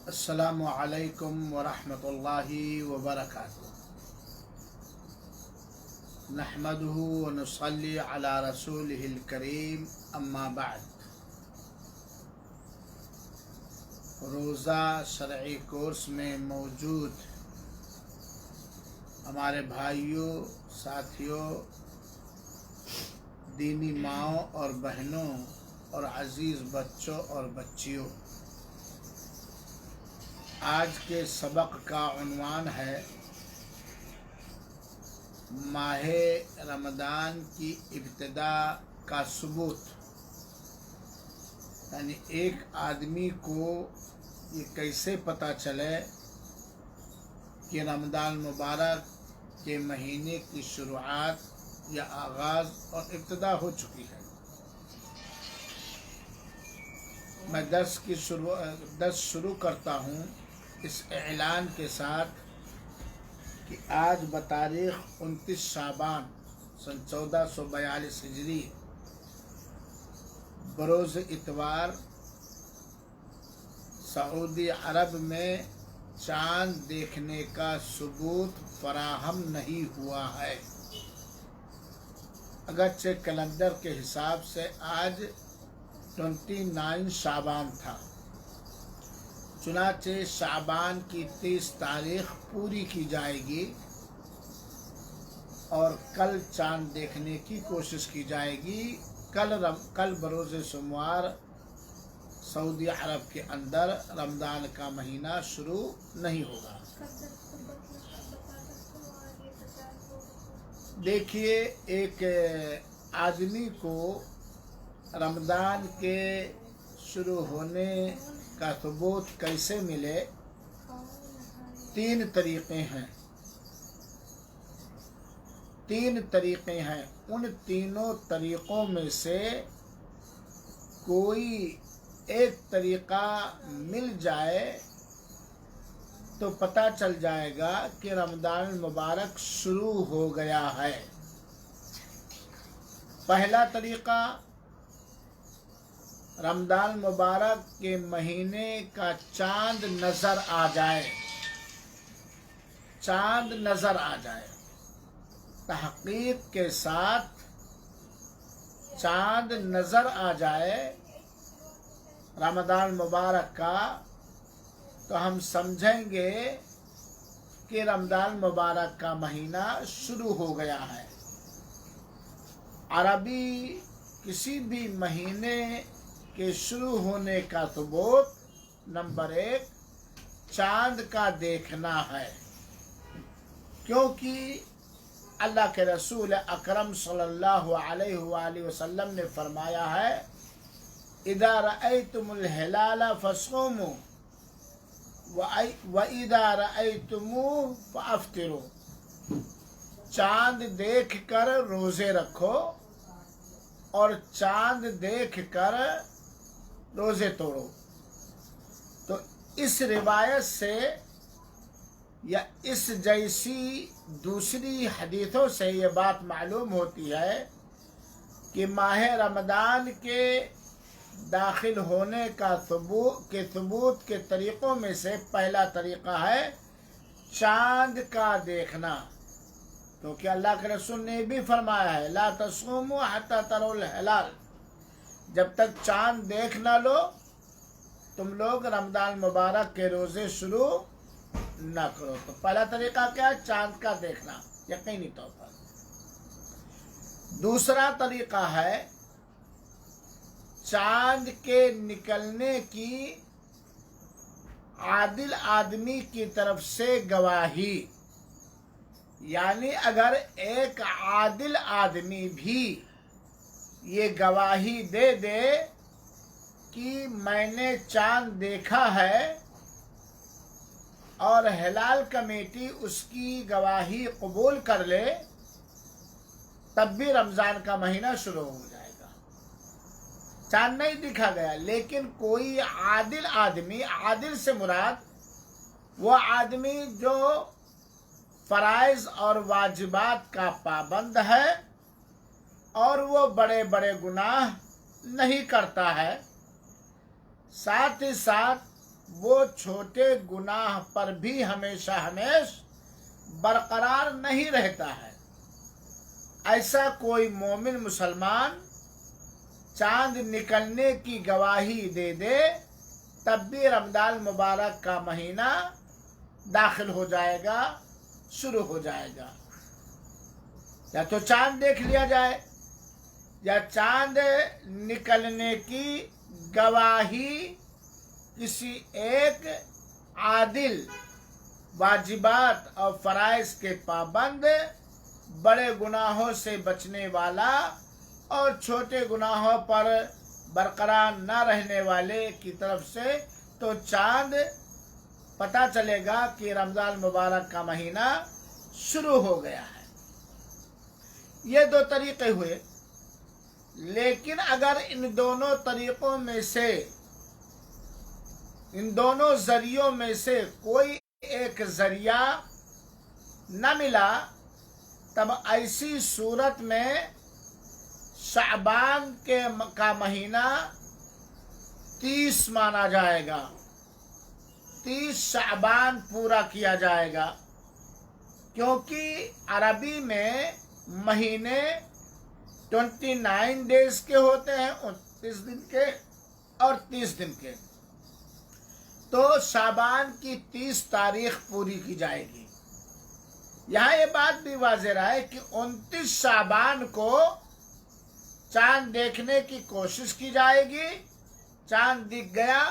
السلام علیکم ورحمۃ اللہ وبرکاتہ۔ نحمده ونصلی علی رسولہ الکریم، اما بعد۔ روزہ شرعی کورس میں موجود ہمارے بھائیوں، ساتھیوں، دینی ماؤں اور بہنوں اور عزیز بچوں اور بچیوں، آج کے سبق کا عنوان ہے ماہ رمضان کی ابتدا کا ثبوت، یعنی ایک آدمی کو یہ کیسے پتہ چلے کہ رمضان مبارک کے مہینے کی شروعات یا آغاز اور ابتدا ہو چکی ہے۔ میں درس شروع کرتا ہوں اس اعلان کے ساتھ کہ آج بتاریخ 29 شعبان سن 1442 ہجری بروز اتوار سعودی عرب میں چاند دیکھنے کا ثبوت فراہم نہیں ہوا ہے، اگرچہ کیلنڈر کے حساب سے آج 29 شعبان تھا، چنانچہ شعبان کی 30 تاریخ پوری کی جائے گی اور کل چاند دیکھنے کی کوشش کی جائے گی۔ کل بروز سوموار سعودی عرب کے اندر رمضان کا مہینہ شروع نہیں ہوگا۔ دیکھیے، ایک آدمی کو رمضان کے شروع ہونے کا ثبوت کیسے ملے؟ 3 طریقے ہیں۔ ان تینوں طریقوں میں سے کوئی ایک طریقہ مل جائے تو پتہ چل جائے گا کہ رمضان المبارک شروع ہو گیا ہے۔ پہلا طریقہ، رمضان مبارک کے مہینے کا چاند نظر آ جائے۔ تحقیق کے ساتھ چاند نظر آ جائے رمضان مبارک کا، تو ہم سمجھیں گے کہ رمضان مبارک کا مہینہ شروع ہو گیا ہے۔ عربی کسی بھی مہینے کے شروع ہونے کا ثبوت نمبر 1 چاند کا دیکھنا ہے، کیونکہ اللہ کے رسول اکرم صلی اللہ علیہ وآلہ وسلم نے فرمایا ہے اذا رأیتم الہلال فصوموا وَإِذَا رَأَيْتُمُوهُ فَأَفْطِرُوا۔ چاند دیکھ کر روزے رکھو اور چاند دیکھ کر روزے توڑو۔ تو اس روایت سے یا اس جیسی دوسری حدیثوں سے یہ بات معلوم ہوتی ہے کہ ماہ رمضان کے داخل ہونے کا ثبوت کے طریقوں میں سے پہلا طریقہ ہے چاند کا دیکھنا، کیونکہ اللہ کے رسول نے بھی فرمایا ہے لا تصوموا حتی تروا الہلال، جب تک چاند دیکھ نہ لو تم لوگ رمضان مبارک کے روزے شروع نہ کرو۔ تو پہلا طریقہ کیا ہے؟ چاند کا دیکھنا یقینی طور پر۔ دوسرا طریقہ ہے چاند کے نکلنے کی عادل آدمی کی طرف سے گواہی، یعنی اگر ایک عادل آدمی بھی یہ گواہی دے دے کہ میں نے چاند دیکھا ہے اور ہلال کمیٹی اس کی گواہی قبول کر لے، تب بھی رمضان کا مہینہ شروع ہو جائے گا۔ چاند نہیں دکھا گیا لیکن کوئی عادل آدمی، عادل سے مراد وہ آدمی جو فرائض اور واجبات کا پابند ہے اور وہ بڑے گناہ نہیں کرتا ہے، ساتھ ہی ساتھ وہ چھوٹے گناہ پر بھی ہمیشہ برقرار نہیں رہتا ہے۔ ایسا کوئی مومن مسلمان چاند نکلنے کی گواہی دے دے تب بھی رمضان مبارک کا مہینہ داخل ہو جائے گا، شروع ہو جائے گا۔ یا تو چاند دیکھ لیا جائے یا چاند نکلنے کی گواہی کسی ایک عادل، واجبات اور فرائض کے پابند، بڑے گناہوں سے بچنے والا اور چھوٹے گناہوں پر برقرار نہ رہنے والے کی طرف سے تو چاند پتہ چلے گا کہ رمضان مبارک کا مہینہ شروع ہو گیا ہے۔ یہ دو طریقے ہوئے، لیکن اگر ان دونوں طریقوں میں سے، ان دونوں ذریعوں میں سے کوئی ایک ذریعہ نہ ملا تب ایسی صورت میں شعبان کا مہینہ 30 مانا جائے گا، 30 شعبان پورا کیا جائے گا، کیونکہ عربی میں مہینے 29 ڈیز کے ہوتے ہیں، 29 دن کے اور 30 دن کے، تو شعبان کی 30 تاریخ پوری کی جائے گی۔ یہاں یہ بات بھی واضح ہے کہ 29 شعبان کو چاند دیکھنے کی کوشش کی جائے گی، چاند دکھ گیا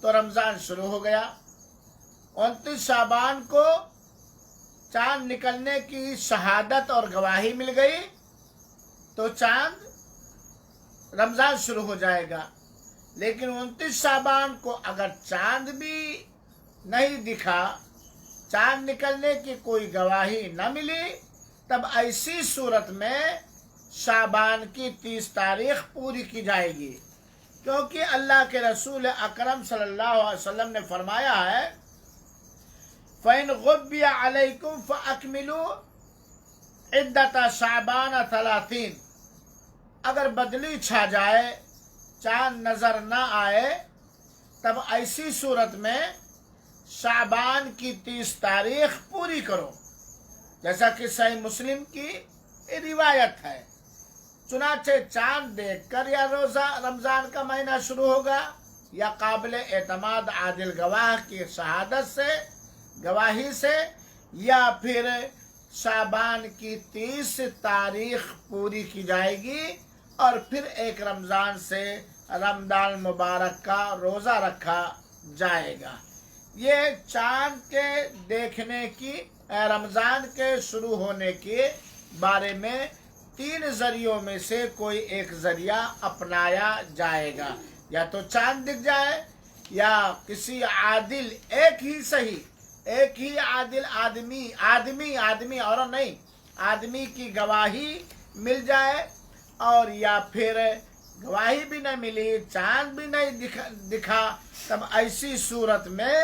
تو رمضان شروع ہو گیا۔ 29 شعبان کو چاند نکلنے کی شہادت اور گواہی مل گئی تو چاند رمضان شروع ہو جائے گا۔ لیکن 29 شعبان کو اگر چاند بھی نہیں دکھا، چاند نکلنے کی کوئی گواہی نہ ملی، تب ایسی صورت میں شعبان کی 30 تاریخ پوری کی جائے گی، کیونکہ اللہ کے رسول اکرم صلی اللہ علیہ وسلم نے فرمایا ہے فَإِنْ غُبِّيَ عَلَيْكُمْ فَأَكْمِلُوا عِدَّةَ شَعْبَانَ 30۔ اگر بدلی چھا جائے، چاند نظر نہ آئے، تب ایسی صورت میں شعبان کی 30 تاریخ پوری کرو، جیسا کہ صحیح مسلم کی روایت ہے۔ چنانچہ چاند دیکھ کر یا روزہ رمضان کا مہینہ شروع ہوگا یا قابل اعتماد عادل گواہ کی شہادت سے، گواہی سے، یا پھر شعبان کی 30 تاریخ پوری کی جائے گی اور پھر ایک رمضان سے رمضان مبارک کا روزہ رکھا جائے گا۔ یہ چاند کے دیکھنے کی، رمضان کے شروع ہونے کے بارے میں 3 ذریعوں میں سے کوئی ایک ذریعہ اپنایا جائے گا، یا تو چاند دکھ جائے یا کسی عادل، ایک ہی عادل آدمی اور نہیں، آدمی کی گواہی مل جائے، اور یا پھر گواہی بھی نہ ملی، چاند بھی نہیں دکھا، تب ایسی صورت میں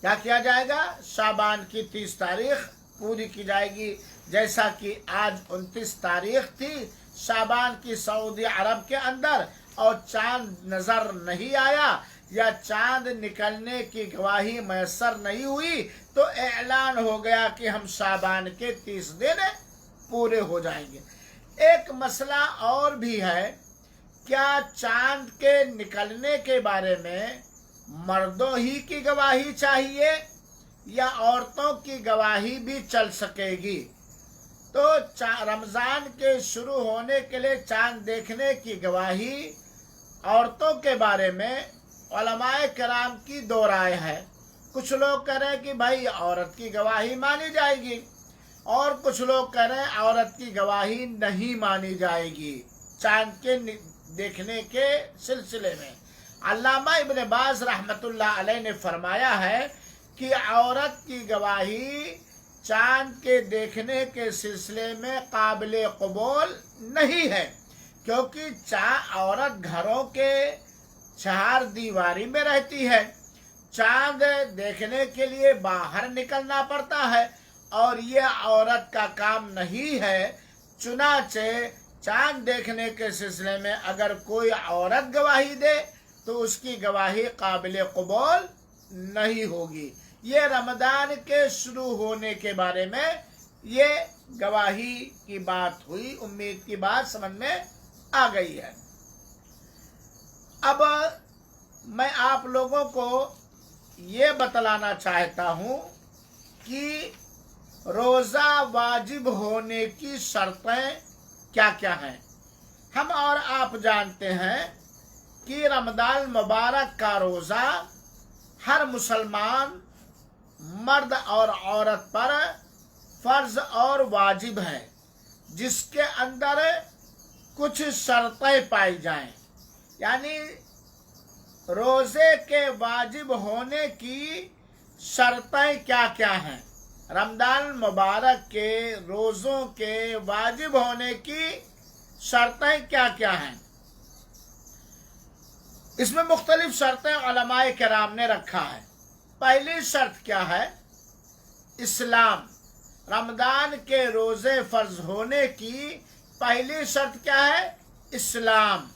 کیا کیا جائے گا؟ شعبان کی 30 تاریخ پوری کی جائے گی، جیسا کہ آج 29 تاریخ تھی شعبان کی سعودی عرب کے اندر، اور چاند نظر نہیں آیا یا چاند نکلنے کی گواہی میسر نہیں ہوئی تو اعلان ہو گیا کہ ہم شعبان کے 30 دن پورے ہو جائیں گے۔ ایک مسئلہ اور بھی ہے، کیا چاند کے نکلنے کے بارے میں مردوں ہی کی گواہی چاہیے یا عورتوں کی گواہی بھی چل سکے گی؟ تو رمضان کے شروع ہونے کے لیے چاند دیکھنے کی گواہی عورتوں کے بارے میں علماء کرام کی 2 رائے ہے۔ کچھ لوگ کہہ رہے ہیں کہ بھائی عورت کی گواہی مانی جائے گی، اور کچھ لوگ کہہ رہے ہیں عورت کی گواہی نہیں مانی جائے گی چاند کے دیکھنے کے سلسلے میں۔ علامہ ابن باز رحمۃ اللہ علیہ نے فرمایا ہے کہ عورت کی گواہی چاند کے دیکھنے کے سلسلے میں قابل قبول نہیں ہے، کیونکہ عورت گھروں کے 4 دیواری میں رہتی ہے، چاند دیکھنے کے لیے باہر نکلنا پڑتا ہے، اور یہ عورت کا کام نہیں ہے۔ چنانچہ چاند دیکھنے کے سلسلے میں اگر کوئی عورت گواہی دے تو اس کی گواہی قابل قبول نہیں ہوگی۔ یہ رمضان کے شروع ہونے کے بارے میں یہ گواہی کی بات ہوئی، امید کی بات سمجھ میں آ گئی ہے۔ اب میں آپ لوگوں کو یہ بتلانا چاہتا ہوں کہ روزہ واجب ہونے کی شرطیں کیا کیا ہیں۔ ہم اور آپ جانتے ہیں کہ رمضان مبارک کا روزہ ہر مسلمان مرد اور عورت پر فرض اور واجب ہے، جس کے اندر کچھ شرطیں پائی جائیں، یعنی روزے کے واجب ہونے کی شرطیں کیا کیا ہیں۔ رمضان مبارک کے روزوں کے واجب ہونے کی شرطیں کیا کیا ہیں۔ اس میں مختلف شرطیں علماء کرام نے رکھا ہے۔ پہلی شرط کیا ہے؟ اسلام۔ رمضان کے روزے فرض ہونے کی پہلی شرط کیا ہے؟ اسلام،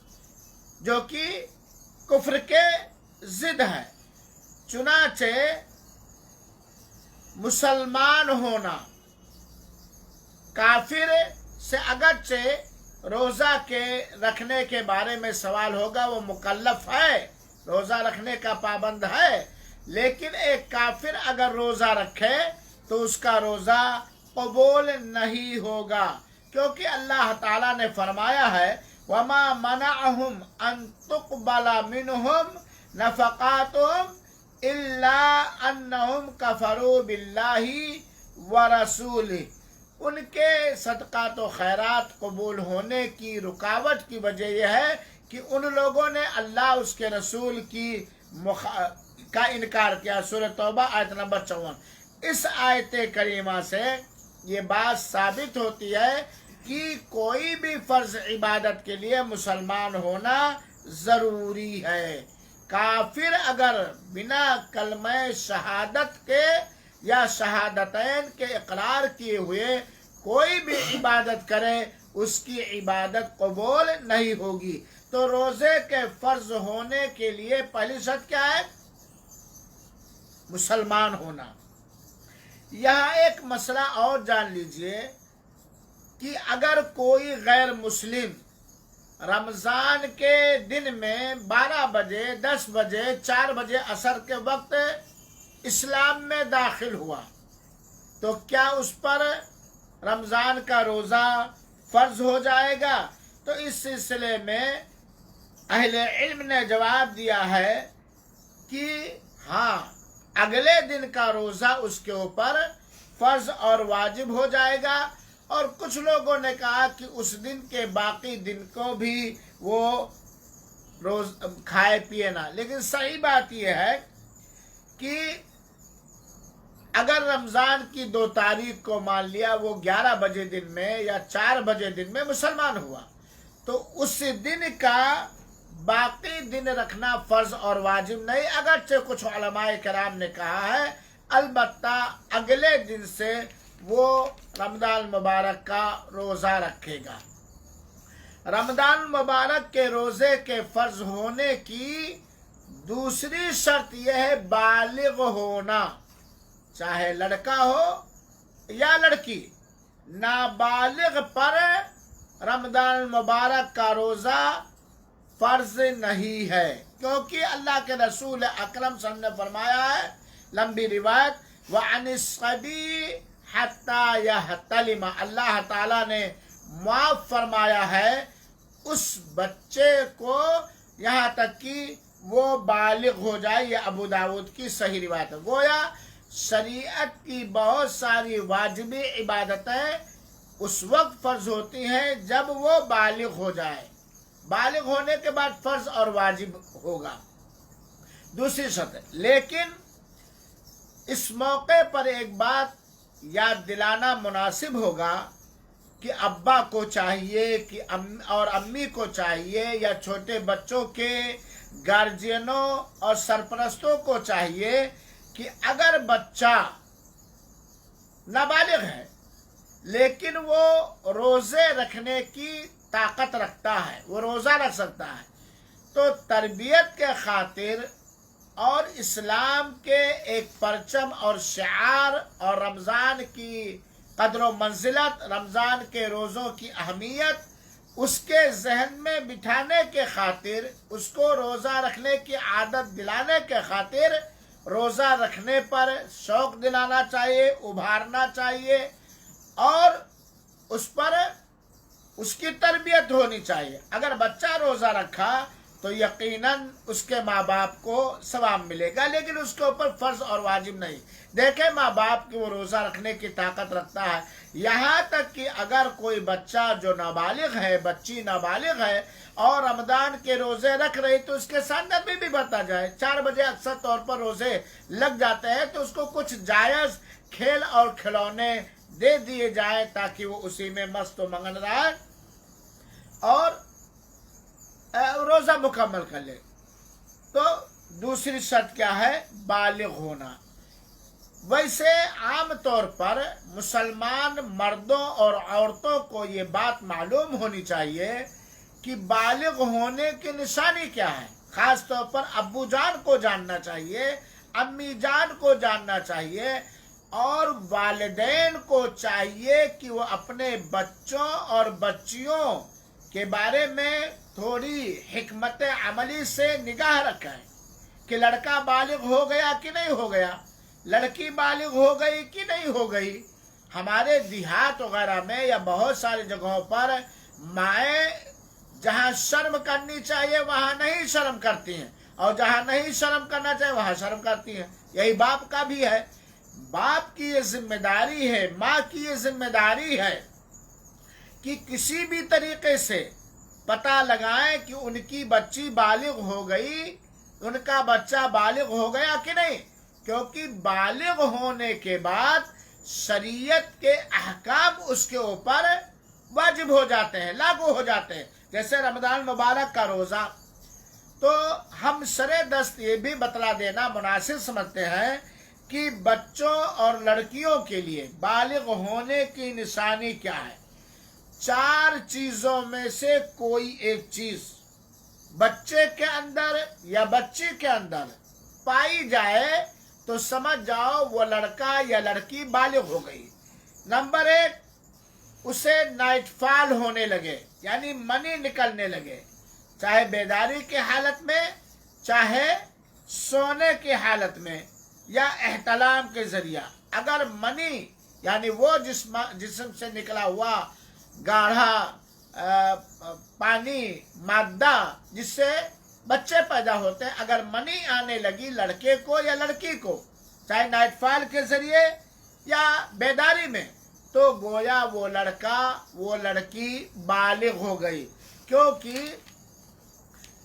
جو کہ کفر کے ضد ہے۔ چنانچہ مسلمان ہونا، کافر سے اگرچہ روزہ کے رکھنے کے بارے میں سوال ہوگا، وہ مکلف ہے، روزہ رکھنے کا پابند ہے، لیکن ایک کافر اگر روزہ رکھے تو اس کا روزہ قبول نہیں ہوگا، کیونکہ اللہ تعالیٰ نے فرمایا ہے وَمَا مَنَعَهُمْ أَن تُقْبَلَ مِنْهُمْ نَفَقَاتُهُمْ إِلَّا أَنَّهُمْ كَفَرُوا بِاللَّهِ وَرَسُولِهِ۔ ان کے صدقات و خیرات قبول ہونے کی رکاوٹ کی وجہ یہ ہے کہ ان لوگوں نے اللہ اس کے رسول کا انکار کیا۔ سورہ توبہ آیت نمبر 54۔ اس آیت کریمہ سے یہ بات ثابت ہوتی ہے کہ کوئی بھی فرض عبادت کے لیے مسلمان ہونا ضروری ہے۔ کافر اگر بنا کلمہ شہادت کے یا شہادتین کے اقرار کیے ہوئے کوئی بھی عبادت کرے، اس کی عبادت قبول نہیں ہوگی۔ تو روزے کے فرض ہونے کے لیے پہلی شرط کیا ہے؟ مسلمان ہونا۔ یہاں ایک مسئلہ اور جان لیجئے کہ اگر کوئی غیر مسلم رمضان کے دن میں 12 بجے، 10 بجے، 4 بجے عصر کے وقت اسلام میں داخل ہوا تو کیا اس پر رمضان کا روزہ فرض ہو جائے گا؟ تو اس سلسلے میں اہل علم نے جواب دیا ہے کہ ہاں، اگلے دن کا روزہ اس کے اوپر فرض اور واجب ہو جائے گا، اور کچھ لوگوں نے کہا کہ اس دن کے باقی دن کو بھی وہ روز کھائے پیے نہ۔ لیکن صحیح بات یہ ہے کہ اگر رمضان کی 2 تاریخ کو مان لیا وہ 11 بجے دن میں یا 4 بجے دن میں مسلمان ہوا، تو اس دن کا باقی دن رکھنا فرض اور واجب نہیں، اگرچہ کچھ علماء کرام نے کہا ہے البتہ اگلے دن سے وہ رمضان مبارک کا روزہ رکھے گا۔ رمضان مبارک کے روزے کے فرض ہونے کی دوسری شرط یہ ہے بالغ ہونا، چاہے لڑکا ہو یا لڑکی۔ نابالغ پر رمضان مبارک کا روزہ فرض نہیں ہے، کیونکہ اللہ کے رسول اکرم صلی اللہ علیہ وسلم نے فرمایا ہے، لمبی روایت، وَعَنِ الصَّبِيِّ حَتَّى يَحْتَلِمَ، اللہ تعالیٰ نے معاف فرمایا ہے اس بچے کو یہاں تک کہ وہ بالغ ہو جائے۔ یہ ابو داود کی صحیح روایت ہے۔ گویا شریعت کی بہت ساری واجبی عبادتیں اس وقت فرض ہوتی ہیں جب وہ بالغ ہو جائے، بالغ ہونے کے بعد فرض اور واجب ہوگا۔ دوسری شرط، لیکن اس موقع پر ایک بات یاد دلانا مناسب ہوگا کہ ابا کو چاہیے کہ اور امی کو چاہیے یا چھوٹے بچوں کے گارجینوں اور سرپرستوں کو چاہیے کہ اگر بچہ نابالغ ہے لیکن وہ روزے رکھنے کی طاقت رکھتا ہے، وہ روزہ رکھ سکتا ہے، تو تربیت کے خاطر اور اسلام کے ایک پرچم اور شعار اور رمضان کی قدر و منزلت، رمضان کے روزوں کی اہمیت اس کے ذہن میں بٹھانے کے خاطر، اس کو روزہ رکھنے کی عادت دلانے کے خاطر روزہ رکھنے پر شوق دلانا چاہیے، ابھارنا چاہیے، اور اس پر اس کی تربیت ہونی چاہیے۔ اگر بچہ روزہ رکھا تو یقیناً اس کے ماں باپ کو ثواب ملے گا، لیکن اس کے اوپر فرض اور واجب نہیں۔ دیکھیں ماں باپ کی وہ روزہ رکھنے کی طاقت رکھتا ہے، یہاں تک کہ اگر کوئی بچہ جو نابالغ ہے، بچی نابالغ ہے اور رمضان کے روزے رکھ رہی تو اس کے ساتھ نبی بھی بتا جائے 4 بجے اکثر طور پر روزے لگ جاتے ہیں تو اس کو کچھ جائز کھیل اور کھلونے دے دیے جائیں تاکہ وہ اسی میں مست و منگن رہے اور روزہ مکمل کر لے۔ تو دوسری شرط کیا ہے؟ بالغ ہونا۔ ویسے عام طور پر مسلمان مردوں اور عورتوں کو یہ بات معلوم ہونی چاہیے کہ بالغ ہونے کی نشانی کیا ہے۔ خاص طور پر ابو جان کو جاننا چاہیے، امی جان کو جاننا چاہیے، اور والدین کو چاہیے کہ وہ اپنے بچوں اور بچیوں کے بارے میں تھوڑی حکمت عملی سے نگاہ رکھیں کہ لڑکا بالغ ہو گیا کہ نہیں ہو گیا، لڑکی بالغ ہو گئی کہ نہیں ہو گئی۔ ہمارے دیہات وغیرہ میں یا بہت ساری جگہوں پر مائیں جہاں شرم کرنی چاہیے وہاں نہیں شرم کرتی ہیں، اور جہاں نہیں شرم کرنا چاہیے وہاں شرم کرتی ہیں۔ یہی باپ کا بھی ہے، باپ کی یہ ذمہ داری ہے، ماں کی یہ ذمہ داری ہے کہ کسی بھی طریقے سے پتہ لگائیں کہ ان کی بچی بالغ ہو گئی، ان کا بچہ بالغ ہو گیا کہ نہیں، کیونکہ بالغ ہونے کے بعد شریعت کے احکام اس کے اوپر واجب ہو جاتے ہیں، لاگو ہو جاتے ہیں۔ جیسے رمضان مبارک کا روزہ، تو ہم سر دست یہ بھی بتلا دینا مناسب سمجھتے ہیں کہ بچوں اور لڑکیوں کے لیے بالغ ہونے کی نشانی کیا ہے۔ 4 چیزوں میں سے کوئی ایک چیز بچے کے اندر یا بچی کے اندر پائی جائے تو سمجھ جاؤ وہ لڑکا یا لڑکی بالغ ہو گئی۔ نمبر 1، اسے نائٹ فال ہونے لگے، یعنی منی نکلنے لگے، چاہے بیداری کی حالت میں، چاہے سونے کی حالت میں، یا احتلام کے ذریعہ۔ اگر منی یعنی وہ جسم سے نکلا ہوا گاڑھا پانی مادہ جس سے بچے پیدا ہوتے ہیں، اگر منی آنے لگی لڑکے کو یا لڑکی کو، چاہے نائٹ فال کے ذریعے یا بیداری میں، تو گویا وہ لڑکا وہ لڑکی بالغ ہو گئی، کیونکہ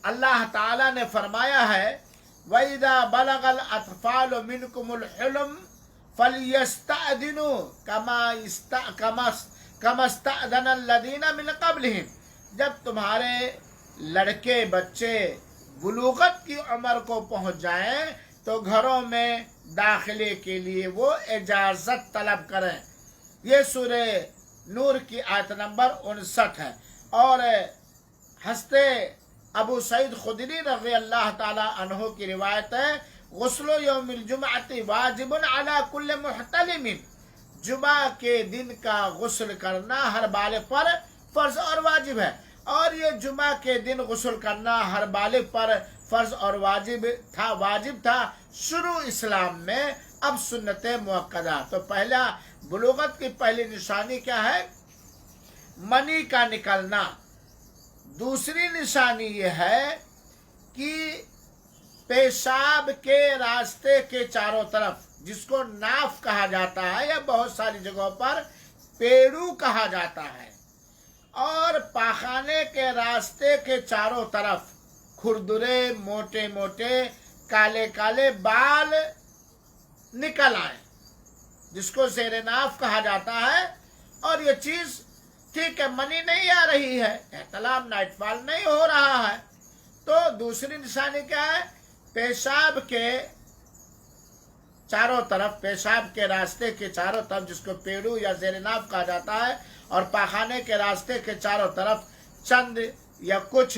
اللہ تعالیٰ نے فرمایا ہے وَإِذَا بَلَغَ الْأَطْفَالُ مِنْكُمُ الْحِلْمَ فَلْيَسْتَأْذِنُوا كَمَا اسْتَأْذَنَ الَّذِينَ مِنْ قَبْلِهِمْ۔ جب تمہارے لڑکے بچے بلوغت کی عمر کو پہنچ جائیں تو گھروں میں داخلے کے لیے وہ اجازت طلب کریں۔ یہ سورہ نور کی آیت نمبر 59 ہے۔ اور حضرت ابو سعید خدری رضی اللہ تعالی عنہ کی روایت ہے غسل یوم الجمعۃ واجب علی کل محتلم، جمعہ کے دن کا غسل کرنا ہر بالغ پر فرض اور واجب ہے۔ اور یہ جمعہ کے دن غسل کرنا ہر بالغ پر فرض اور واجب تھا شروع اسلام میں، اب سنت مؤکدہ۔ تو پہلا بلوغت کی پہلی نشانی کیا ہے؟ منی کا نکلنا۔ دوسری نشانی یہ ہے کہ پیشاب کے راستے کے چاروں طرف، جس کو ناف کہا جاتا ہے یا بہت ساری جگہوں پر پیڑو کہا جاتا ہے، اور پاخانے کے راستے کے چاروں طرف کھردرے موٹے موٹے کالے کالے بال نکل آئے، جس کو زیر ناف کہا جاتا ہے۔ اور یہ چیز ٹھیک ہے، منی نہیں آ رہی ہے، احتلام نائٹ فال نہیں ہو رہا ہے، تو دوسری نشانی کیا ہے؟ پیشاب کے چاروں طرف، پیشاب کے راستے کے چاروں طرف، جس کو پیڑو یا زیر ناف کہا جاتا ہے، اور پاخانے کے راستے کے چاروں طرف چند یا کچھ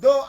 2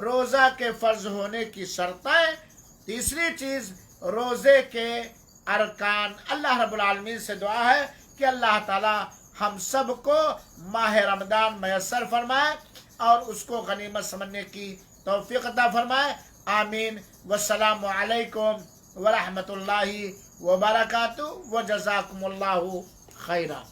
روزہ کے فرض ہونے کی شرطیں، تیسری چیز روزے کے ارکان۔ اللہ رب العالمین سے دعا ہے کہ اللہ تعالی ہم سب کو ماہ رمضان میسر فرمائے اور اس کو غنیمت سمجھنے کی توفیق عطا فرمائے۔ آمین۔ والسلام علیکم ورحمۃ اللہ وبرکاتہ وجزاکم اللہ خیرا۔